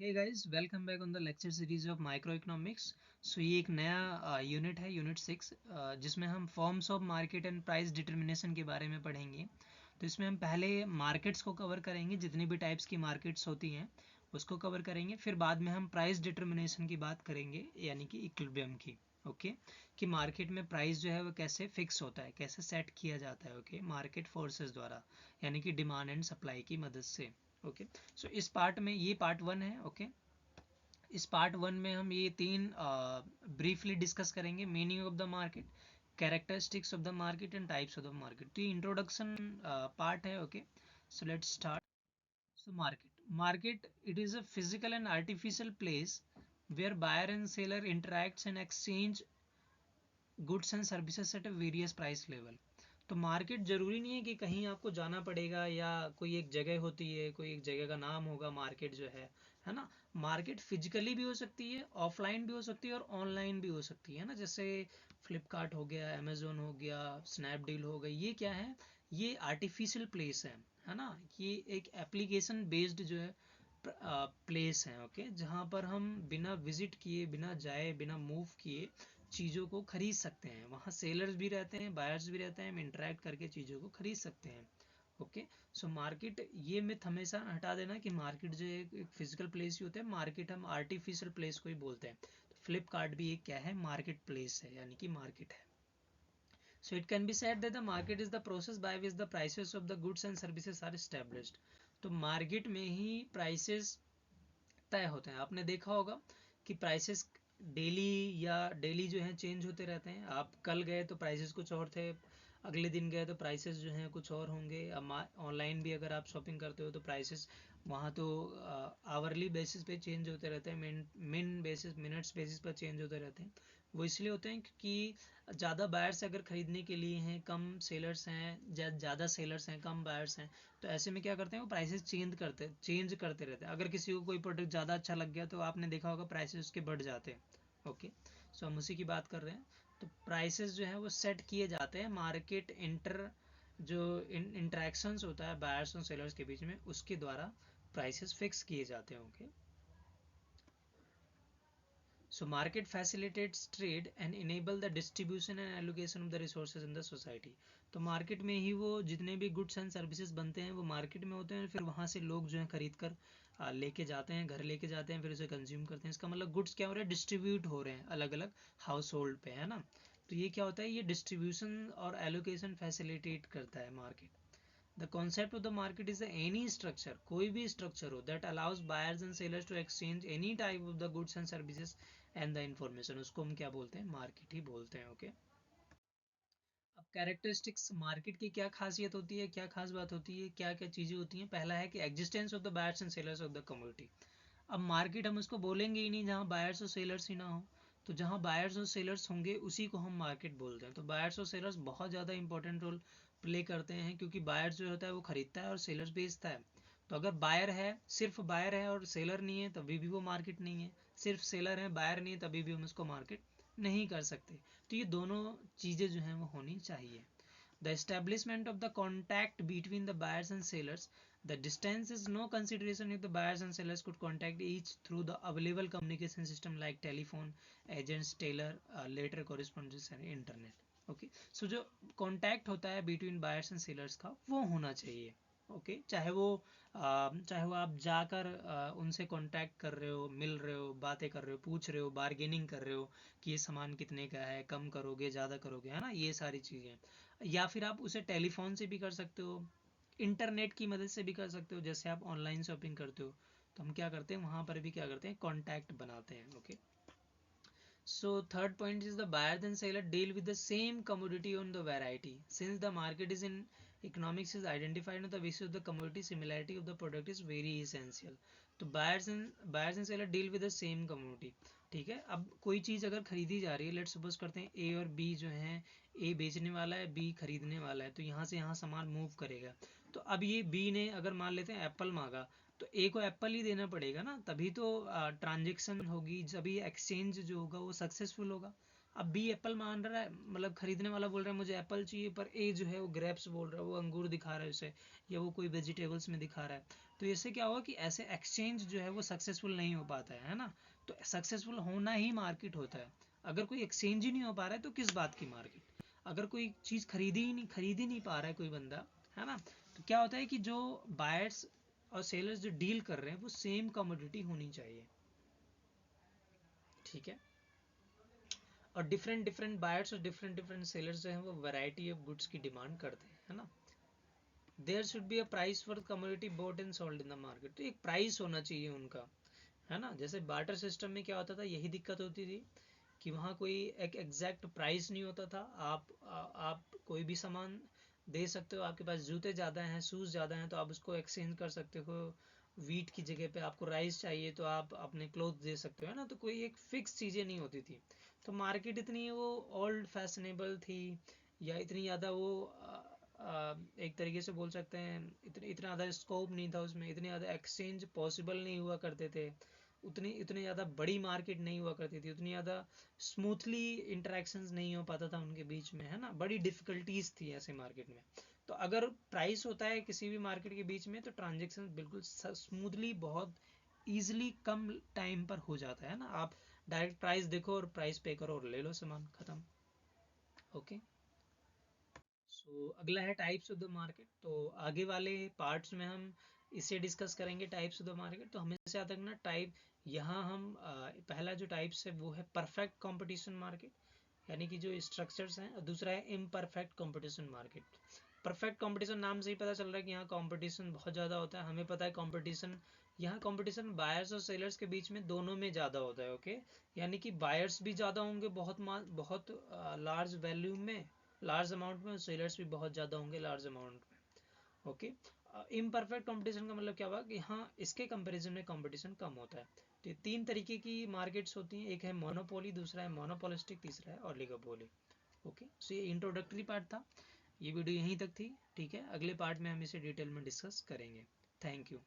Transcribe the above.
Hey guys, welcome back on the lecture series of micro economics. So ये एक नया unit है, unit 6, जिसमें हम forms of market and price determination के बारे में पढ़ेंगे। तो इसमें हम पहले मार्केट्स को कवर करेंगे, जितनी भी टाइप्स की मार्केट्स होती हैं उसको कवर करेंगे। फिर बाद में हम प्राइस डिटर्मिनेशन की बात करेंगे, यानी कि इक्विलिब्रियम की। ओके, कि मार्केट में प्राइस जो है वो कैसे फिक्स होता है, कैसे सेट किया जाता है। ओके, मार्केट फोर्सेस द्वारा, यानी कि डिमांड एंड सप्लाई की मदद से। ओके, सो इस पार्ट में, ये पार्ट 1 है। ओके, इस पार्ट 1 में हम ये तीन ब्रीफली डिस्कस करेंगे। Meaning of the market, characteristics of the market and types of the market. तो ये इंट्रोडक्शन पार्ट है। Okay, so let's start. So market it is a physical and artificial place where buyer and seller interacts and exchange goods and services at a various price level। तो market जरूरी नहीं है कि कहीं आपको जाना पड़ेगा, या कोई एक जगह होती है, कोई एक जगह का नाम होगा मार्केट जो है ना। मार्केट फिजिकली भी हो सकती है, ऑफलाइन भी हो सकती है और ऑनलाइन भी हो सकती है ना। जैसे फ्लिपकार्ट हो गया, अमेजोन हो गया, स्नैपडील हो गई, ये क्या है, ये आर्टिफिशियल प्लेस है ना। ये एक एप्लीकेशन बेस्ड जो है प्लेस है। ओके, जहाँ पर हम बिना विजिट किए, बिना जाए, बिना मूव किए चीज़ों को खरीद सकते हैं। वहाँ सेलर्स भी रहते हैं, बायर्स भी रहते हैं, हम इंटरेक्ट करके चीज़ों को खरीद सकते हैं। ओके, सो मार्केट, ये मिथ हमेशा हटा देना कि मार्केट जो है एक फिजिकल प्लेस ही होता है। मार्केट हम आर्टिफिशियल प्लेस को ही बोलते हैं। तो फ्लिपकार्ट भी एक क्या है, मार्केट प्लेस है, यानी कि मार्केट है। So it can be said that the market is the process by which the prices of the goods and services are established। तो मार्केट में ही प्राइसेस तय होते हैं। आपने देखा होगा कि प्राइसेस डेली या डेली जो है चेंज होते रहते हैं। आप कल गए तो प्राइसेस कुछ और थे, अगले दिन गए तो प्राइसेस जो हैं कुछ और होंगे। ऑनलाइन भी अगर आप शॉपिंग करते हो तो प्राइसेस वहाँ तो आवरली बेसिस पे चेंज होते रहते हैं, मिन बेसिस, मिनट्स बेसिस पर चेंज होते रहते हैं। वो इसलिए होते हैं क्योंकि ज़्यादा बायर्स अगर ख़रीदने के लिए हैं, कम सेलर्स हैं, ज़्यादा सेलर्स हैं, कम बायर्स हैं, तो ऐसे में क्या करते हैं, वो प्राइसेस चेंज करते रहते हैं। अगर किसी को कोई प्रोडक्ट ज़्यादा अच्छा लग गया तो आपने देखा होगा प्राइसेस उसके बढ़ जाते हैं। ओके, सो हम उसी की बात कर रहे हैं। तो प्राइसेस जो है वो सेट किए जाते हैं मार्केट जो इंटरेक्शंस होता है बायर्स और सेलर्स के बीच में, उसके द्वारा प्राइसेस फिक्स किए जाते हैं। Okay, so market facilitates trade and enable the distribution and allocation of the resources in the society। तो मार्केट में ही वो जितने भी गुड्स एंड सर्विसेज बनते हैं वो मार्केट में होते हैं। फिर वहाँ से लोग जो है खरीद कर लेके जाते हैं, घर लेके जाते हैं, फिर उसे कंज्यूम करते हैं। इसका मतलब गुड्स क्या हो रहा है, डिस्ट्रीब्यूट हो रहे हैं अलग अलग हाउस होल्ड पे, है ना। तो ये क्या होता है, ये डिस्ट्रीब्यूशन और एलोकेशन फैसिलिटेट करता है market. The concept of the market is any structure, कोई भी structure हो, that allows buyers and sellers to exchange any type of the goods and services and the information, उसको हम क्या बोलते हैं, मार्केट ही बोलते हैं। ओके, अब कैरेक्टरिस्टिक्स मार्केट की क्या खासियत होती है, क्या खास बात होती है, क्या क्या चीज़ें होती हैं। पहला है कि existence of the buyers and sellers of the community. अब मार्केट हम उसको बोलेंगे ही नहीं जहाँ बायर्स और सेलर्स ही ना हो। तो जहाँ बायर्स और सेलर्स होंगे उसी को हम मार्केट बोलते हैं। तो बायर्स और सेलर्स बहुत ज़्यादा इंपॉर्टेंट रोल प्ले करते हैं, क्योंकि बायर्स जो होता है वो खरीदता है और सेलर्स बेचता है। तो अगर बायर है, सिर्फ बायर है और सेलर नहीं है, तभी भी वो मार्केट नहीं है। सिर्फ सेलर है, बायर नहीं है, तभी भी हम उसको मार्केट नहीं कर सकते। तो ये दोनों चीज़ें जो हैं वो होनी चाहिए। The establishment of the contact between the buyers and sellers, the distance is no consideration if the buyers and sellers could contact each through the available communication system like telephone, agents, tailor, letter correspondence and internet। Okay, so जो contact होता है between buyers and sellers का, वो होना चाहिए। Okay, चाहे वो आप जाकर उनसे कांटेक्ट कर रहे हो, मिल रहे हो, बातें कर रहे हो, पूछ रहे हो, बार्गेनिंग कर रहे हो कि ये सामान कितने का है, कम करोगे, ज़्यादा करोगे, है ना, ये सारी चीज़ें। या फिर आप उसे टेलीफोन से भी कर सकते हो, इंटरनेट की मदद से भी कर सकते हो। जैसे आप ऑनलाइन शॉपिंग करते हो तो हम क्या करते हैं, वहाँ पर भी क्या करते हैं, कांटेक्ट बनाते हैं। Okay, so third point is the buyer and seller deal with the same commodity on the variety. Since the market is in economics is identified on the basis of the commodity, similarity of the product is very essential। तो buyers and seller deal with the same commodity। ठीक है, अब कोई चीज़ अगर खरीदी जा रही है, लेट सपोज करते हैं ए और बी जो हैं, ए बेचने वाला है, बी खरीदने वाला है, तो यहाँ से यहाँ सामान मूव करेगा। तो अब ये बी ने अगर मान लेते हैं एप्पल मांगा, तो ए को एप्पल ही देना पड़ेगा ना, तभी तो ट्रांजेक्शन होगी, जभी एक्सचेंज जो होगा वो सक्सेसफुल होगा। अब बी एप्पल मान रहा है, मतलब खरीदने वाला बोल रहा है मुझे एप्पल चाहिए, पर ए जो है वो ग्रेप्स बोल रहा है, वो अंगूर दिखा रहा है उसे, या वो कोई वेजिटेबल्स में दिखा रहा है। तो इससे क्या होगा कि ऐसे एक्सचेंज जो है वो सक्सेसफुल नहीं हो पाता है ना। तो सक्सेसफुल होना ही मार्केट होता है। अगर कोई एक्सचेंज ही नहीं हो पा रहा है तो किस बात की मार्केट। अगर कोई चीज़ खरीद ही नहीं पा रहा है कोई बंदा, है ना, तो क्या होता है कि जो बायर्स और सेलर्स जो डील कर रहे हैं वो सेम कमोडिटी होनी चाहिए, ठीक है। और डिफरेंट डिफरेंट बायर्स और डिफरेंट डिफरेंट सेलर्स जो हैं वो वैरायटी ऑफ गुड्स की डिमांड करते हैं, है ना। There should be a price for commodity bought and sold in the market. तो एक प्राइस होना चाहिए उनका, है ना। जैसे बार्टर सिस्टम में क्या होता था, यही दिक्कत होती थी कि वहाँ कोई एक एग्जैक्ट प्राइस नहीं होता था। आप कोई भी सामान दे सकते हो, आपके पास जूते ज़्यादा हैं, शूज़ ज़्यादा हैं, तो आप उसको एक्सचेंज कर सकते हो। वीट की जगह पे आपको राइस चाहिए तो आप अपने क्लोथ दे सकते हो, है ना। तो कोई एक फिक्स चीज़ें नहीं होती थी। तो मार्केट इतनी वो ओल्ड फैशनेबल थी, या इतनी ज़्यादा वो एक तरीके से बोल सकते हैं इतना ज़्यादा स्कोप नहीं था उसमें, इतने ज़्यादा एक्सचेंज पॉसिबल नहीं हुआ करते थे, उतनी ज़्यादा बड़ी मार्केट नहीं हुआ करती थी, उतनी ज़्यादा स्मूथली इंटरेक्शंस नहीं हो पाता था उनके बीच में, है ना। बड़ी डिफ़िकल्टीज थी ऐसे मार्केट में। तो अगर प्राइस होता है किसी भी मार्केट के बीच में तो ट्रांजेक्शन बिल्कुल स्मूथली, बहुत ईजिली, कम टाइम पर हो जाता है ना। आप डायरेक्ट प्राइस देखो और प्राइस पे करो और ले लो सामान, खत्म। ओके, सो अगला है टाइप्स ऑफ द मार्केट। तो आगे वाले पार्ट्स में हम इसे डिस्कस करेंगे, टाइप्स ऑफ द मार्केट। तो हमेशा याद रखना टाइप, यहाँ हम पहला जो टाइप्स है वो है परफेक्ट कंपटीशन मार्केट, यानी कि जो स्ट्रक्चर्स हैं, और दूसरा है imperfect competition market. Perfect competition नाम से ही पता चल रहा है कि यहाँ कंपटीशन बहुत ज़्यादा होता है। हमें पता है कंपटीशन, यहाँ कंपटीशन बायर्स और सेलर्स के बीच में दोनों में ज़्यादा होता है। ओके, यानी कि बायर्स भी ज़्यादा होंगे बहुत लार्ज वैल्यूम में, लार्ज अमाउंट में, सेलर्स भी बहुत ज़्यादा होंगे लार्ज अमाउंट में। ओके, इम्परफेक्ट कंपटीशन का मतलब क्या हुआ कि हाँ इसके कंपैरिजन में कंपटीशन कम होता है। तो तीन तरीके की मार्केट्स होती हैं, एक है मोनोपोली, दूसरा है मोनोपोलिस्टिक, तीसरा है ओलिगोपोली। ओके, सो ये इंट्रोडक्टरी पार्ट था, ये वीडियो यहीं तक थी, ठीक है। अगले पार्ट में हम इसे डिटेल में डिस्कस करेंगे। Thank you.